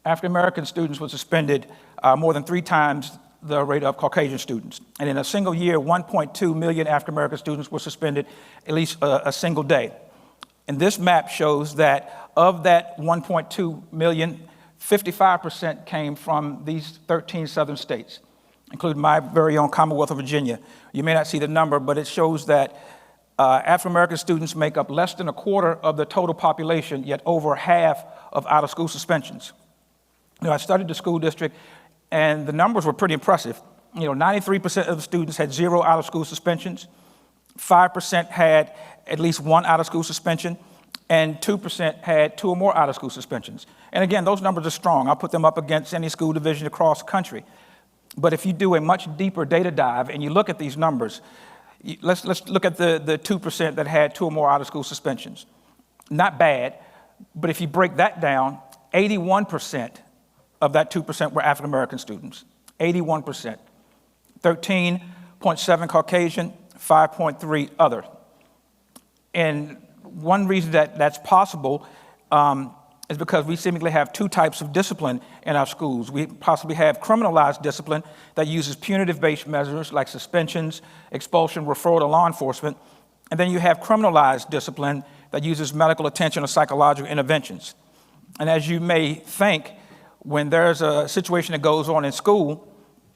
African American students were suspended more than 3 times the rate of Caucasian students. And in a single year, 1.2 million African American students were suspended at least a single day. And this map shows that of that 1.2 million, 55% came from these 13 southern states, including my very own Commonwealth of Virginia. You may not see the number, but it shows that African American students make up less than a quarter of the total population, yet over half of out-of-school suspensions. I studied the school district, and the numbers were pretty impressive. 93% of the students had 0 out-of-school suspensions, 5% had at least 1 out-of-school suspension, and 2% had 2 or more out-of-school suspensions. And again, those numbers are strong. I'll put them up against any school division across the country. But if you do a much deeper data dive and you look at these numbers, let's look at the 2% that had 2 or more out-of-school suspensions. Not bad, but if you break that down, 81% of that 2% were African American students. 81%. 13.7 Caucasian, 5.3 other. And one reason that that's possible is because we seemingly have 2 types of discipline in our schools. We possibly have criminalized discipline that uses punitive-based measures like suspensions, expulsion, referral to law enforcement. And then you have criminalized discipline that uses medical attention or psychological interventions. And as you may think, when there's a situation that goes on in school,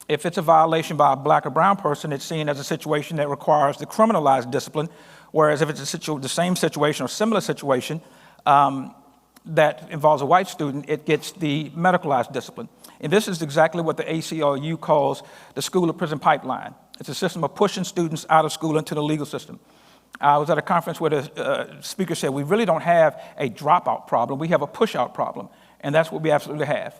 if it's a violation by a black or brown person, it's seen as a situation that requires the criminalized discipline, whereas if it's the same situation or similar situation that involves a white student, it gets the medicalized discipline. And this is exactly what the ACLU calls the school to prison pipeline. It's a system of pushing students out of school into the legal system. I was at a conference where the speaker said, we really don't have a dropout problem, we have a push-out problem, and that's what we absolutely have.